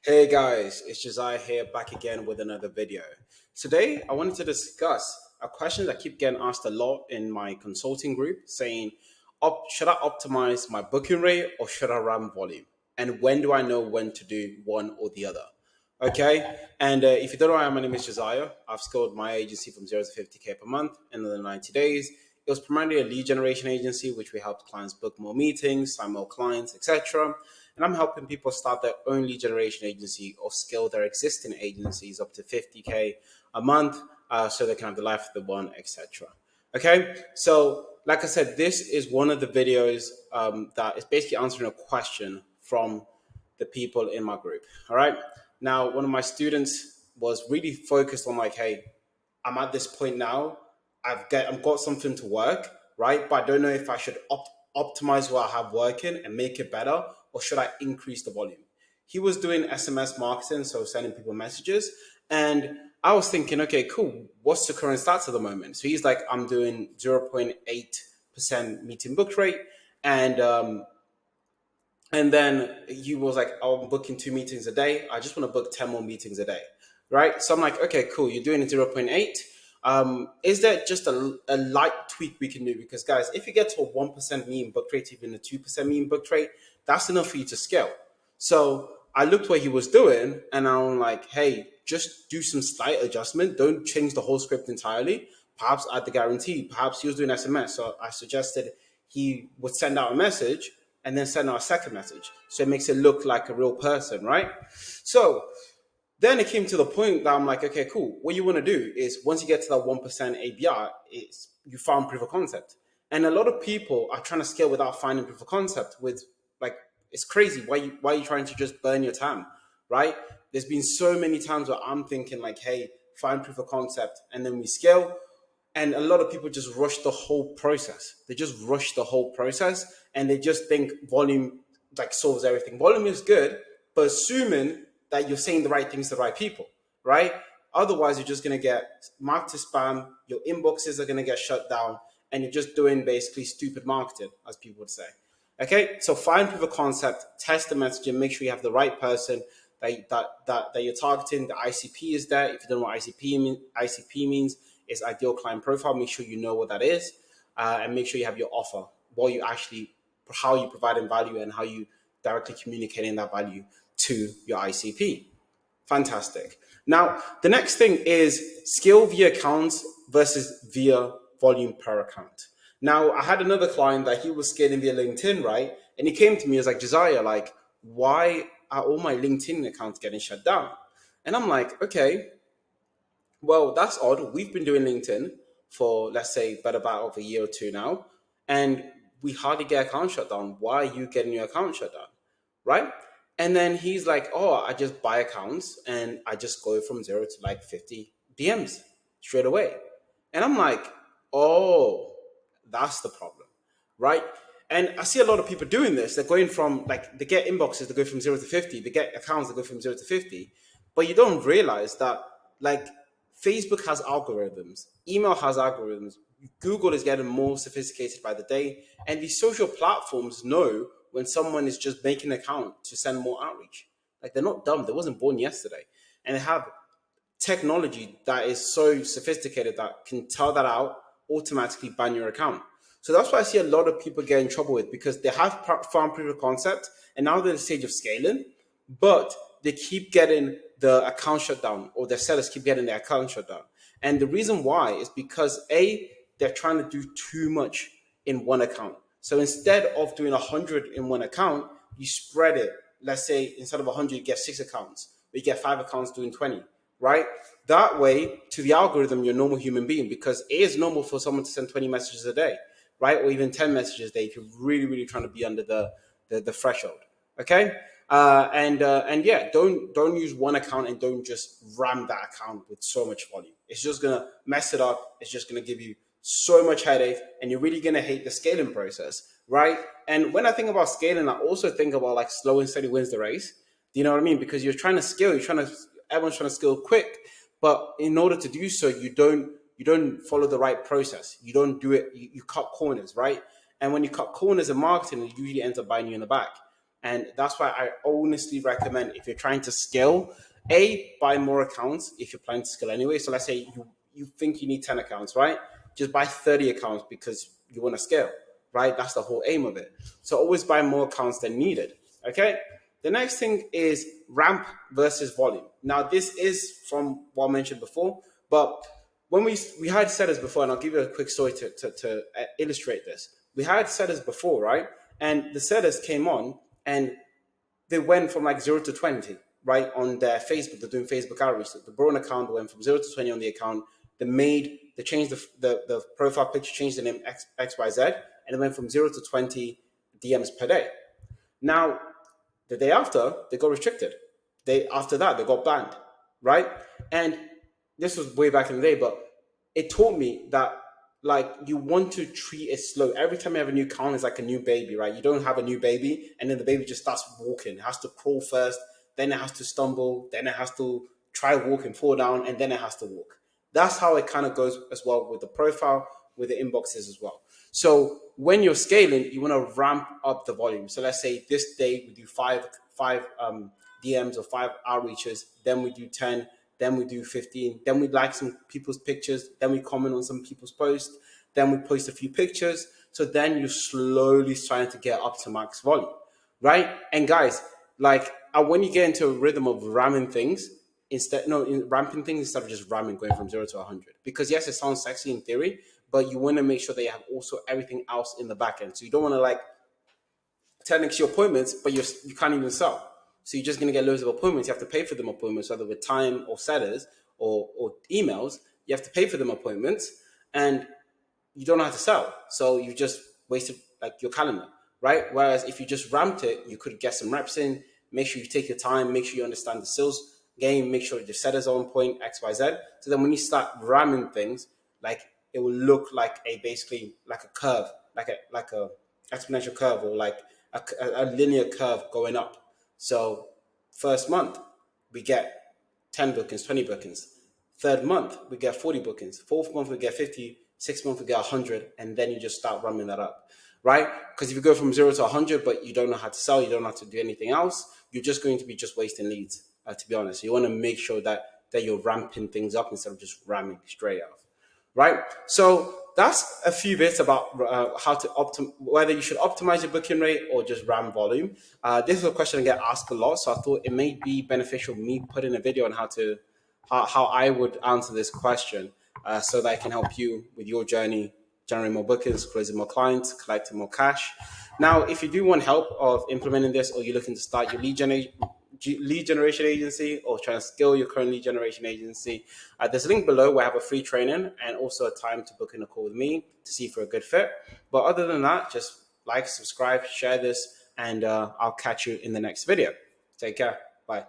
Hey guys, it's Josiah here back again with another video. Today I wanted to discuss a question that keep getting asked a lot in my consulting group saying, should I optimize my booking rate or should I run volume? And when do I know when to do one or the other? Okay, and if you don't know, my name is Josiah. I've scaled my agency from 0 to 50K per month in the 90 days. It was primarily a lead generation agency, which we helped clients book more meetings, sign more clients, etc. And I'm helping people start their own lead generation agency or scale their existing agencies up to 50K a month so they can have the life of the one, etc. Okay, so like I said, this is one of the videos that is basically answering a question from the people in my group. All right. Now, one of my students was really focused on like, hey, I'm at this point now. I've got something to work, right? But I don't know if I should optimize what I have working and make it better, or should I increase the volume? He was doing SMS marketing, so sending people messages, and I was thinking, okay, cool. What's the current stats at the moment? So he's like, I'm doing 0.8% meeting book rate, and and then he was like, oh, I'm booking 2 meetings a day. I just want to book 10 more meetings a day. Right. So I'm like, okay, cool. You're doing a zero point 0.8. Is there just a light tweak we can do? Because, guys, if you get to a 1% mean book rate, even a 2% mean book rate, that's enough for you to scale. So I looked what he was doing and I'm like, hey, just do some slight adjustment. Don't change the whole script entirely. Perhaps add the guarantee. Perhaps he was doing SMS. So I suggested he would send out a message and then send out a second message. So it makes it look like a real person, right? So then it came to the point that I'm like, okay, cool. What you want to do is once you get to that 1% ABR, it's you found proof of concept. And a lot of people are trying to scale without finding proof of concept with like, it's crazy. Why are you trying to just burn your time? Right? There's been so many times where I'm thinking like, hey, find proof of concept and then we scale. And a lot of people just rush the whole process. They just rush the whole process and they just think volume like solves everything. Volume is good, but assuming that you're saying the right things to the right people, right? Otherwise, you're just going to get marked to spam. Your inboxes are going to get shut down, and you're just doing basically stupid marketing, as people would say. Okay, so find proof of concept, test the message, and make sure you have the right person that you're targeting. The ICP is there. If you don't know what ICP means, it's ideal client profile. Make sure you know what that is, and make sure you have your offer, what you actually, how you providing value, and how you directly communicating that value to your ICP. Fantastic. Now, the next thing is scale via accounts versus via volume per account. Now, I had another client that he was scaling via LinkedIn, right? And he came to me as like, Josiah, like, why are all my LinkedIn accounts getting shut down? And I'm like, okay, well, that's odd. We've been doing LinkedIn for, let's say, but about a year or two now, and we hardly get account shut down. Why are you getting your account shut down? Right? And then he's like, oh, I just buy accounts and I just go from 0 to like 50 DMs straight away. And I'm like, oh, that's the problem, right? And I see a lot of people doing this. They're going from like, they get inboxes that go from 0 to 50, they get accounts that go from 0 to 50, but you don't realize that like Facebook has algorithms, email has algorithms, Google is getting more sophisticated by the day, and these social platforms know when someone is just making an account to send more outreach. Like they're not dumb. They wasn't born yesterday. And they have technology that is so sophisticated that can tell that out, automatically ban your account. So that's why I see a lot of people get in trouble with because they have found proof of concept and now they're in the stage of scaling, but they keep getting the account shut down or their sellers keep getting their account shut down. And the reason why is because A, they're trying to do too much in one account. So instead of doing 100 in one account, you spread it. Let's say instead of 100, you get 6 accounts, or you get 5 accounts doing 20, right? That way, to the algorithm, you're a normal human being because it is normal for someone to send 20 messages a day, right? Or even 10 messages a day if you're really, really trying to be under the threshold. Okay. And yeah, don't use one account and don't just ram that account with so much volume. It's just gonna mess it up. It's just gonna give you so much headache, and you're really gonna hate the scaling process, right? And when I think about scaling, I also think about like slow and steady wins the race. Do you know what I mean? Because you're trying to scale, everyone's trying to scale quick, but in order to do so, you don't follow the right process. You don't do it. You cut corners, right? And when you cut corners in marketing, it usually ends up biting you in the back. And that's why I honestly recommend, if you're trying to scale, A, buy more accounts if you're planning to scale anyway. So let's say you think you need 10 accounts, right? Just buy 30 accounts because you want to scale, right? That's the whole aim of it. So always buy more accounts than needed. Okay. The next thing is ramp versus volume. Now, this is from what I mentioned before, but when we had setters before, and I'll give you a quick story to illustrate this. We had setters before, right? And the setters came on and they went from like 0 to 20, right? On their Facebook, they're doing Facebook outreach. So the brought an account, went from 0 to 20 on the account. They changed the profile picture, changed the name XYZ, and it went from 0 to 20 DMs per day. Now, the day after, they got restricted. After that, they got banned, right? And this was way back in the day, but it taught me that like you want to treat it slow. Every time you have a new account, it's like a new baby, right? You don't have a new baby, and then the baby just starts walking. It has to crawl first, then it has to stumble, then it has to try walking, fall down, and then it has to walk. That's how it kind of goes as well with the profile, with the inboxes as well. So when you're scaling, you want to ramp up the volume. So let's say this day we do five DMs or 5 outreaches, then we do 10, then we do 15, then we like some people's pictures, then we comment on some people's posts, then we post a few pictures. So then you're slowly trying to get up to max volume, right? And guys, like when you get into a rhythm of ramming things, ramping things instead of just ramming, going from 0 to 100. Because yes, it sounds sexy in theory, but you want to make sure that you have also everything else in the back end. So you don't want to like technically your appointments, but you can't even sell. So you're just going to get loads of appointments. You have to pay for them appointments, whether with time or sellers or emails. You have to pay for them appointments, and you don't know how to sell. So you just wasted like your calendar, right? Whereas if you just ramped it, you could get some reps in. Make sure you take your time. Make sure you understand the sales game. Make sure your setters are on point, X, Y, Z. So then when you start ramming things, like it will look like basically like a curve, like a exponential curve, or like a linear curve going up. So first month we get 10 bookings, 20 bookings. Third month we get 40 bookings. Fourth month we get 50. Sixth month we get 100, and then you just start ramming that up, right? Because if you go from 0 to 100, but you don't know how to sell, you don't know how to do anything else, you're just going to be just wasting leads. To be honest, you want to make sure that you're ramping things up instead of just ramming straight off, right? So that's a few bits about how to whether you should optimize your booking rate or just ram volume. This is a question I get asked a lot, so I thought it may be beneficial me putting a video on how I would answer this question, so that I can help you with your journey, generating more bookings, closing more clients, collecting more cash. Now, if you do want help of implementing this, or you're looking to start your lead generation agency, or trying to scale your current lead generation agency, there's a link below where I have a free training and also a time to book in a call with me to see if you're a good fit. But other than that, just like, subscribe, share this, and I'll catch you in the next video. Take care. Bye.